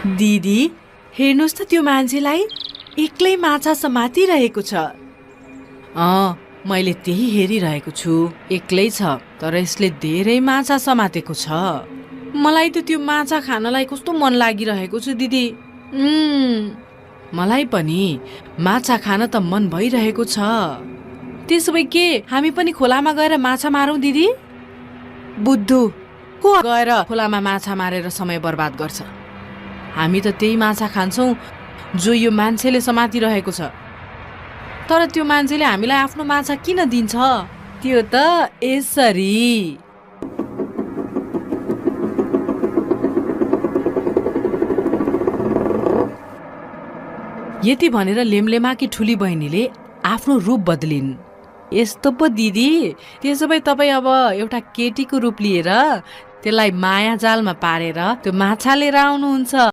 दिदी, हेर्नुहोस् त त्यो मान्छेलाई एक्लै माछा समातिरहेको छ। मैले त्यही हेरिरहेको छु। एक्लै छ, तर यसले धेरै माछा समातेको छ। मलाई त त्यो माछा खानलाई कस्तो मन लागिरहेको छ दिदी। मलाई पनि माछा खान त मन भइरहेको छ। त्यसो भए के हामी पनि खोलामा गएर माछा मारौँ दिदी? बुद्धु, को गएर खोलामा माछा मारेर समय बर्बाद गर्छ? हामी त त्यही माछा खान्छौँ जो यो मान्छेले समातिरहेको छ। तर त्यो मान्छेले हामीलाई आफ्नो माछा किन दिन्छ? त्यो त यसरी। यति भनेर लेमलेमाकी ठुली बहिनीले आफ्नो रूप बदलिन्। यस्तो पो दिदी, त्यसो भए तपाईँ अब एउटा केटीको रूप लिएर त्यसलाई माया जालमा पारेर त्यो माछा लिएर आउनुहुन्छ।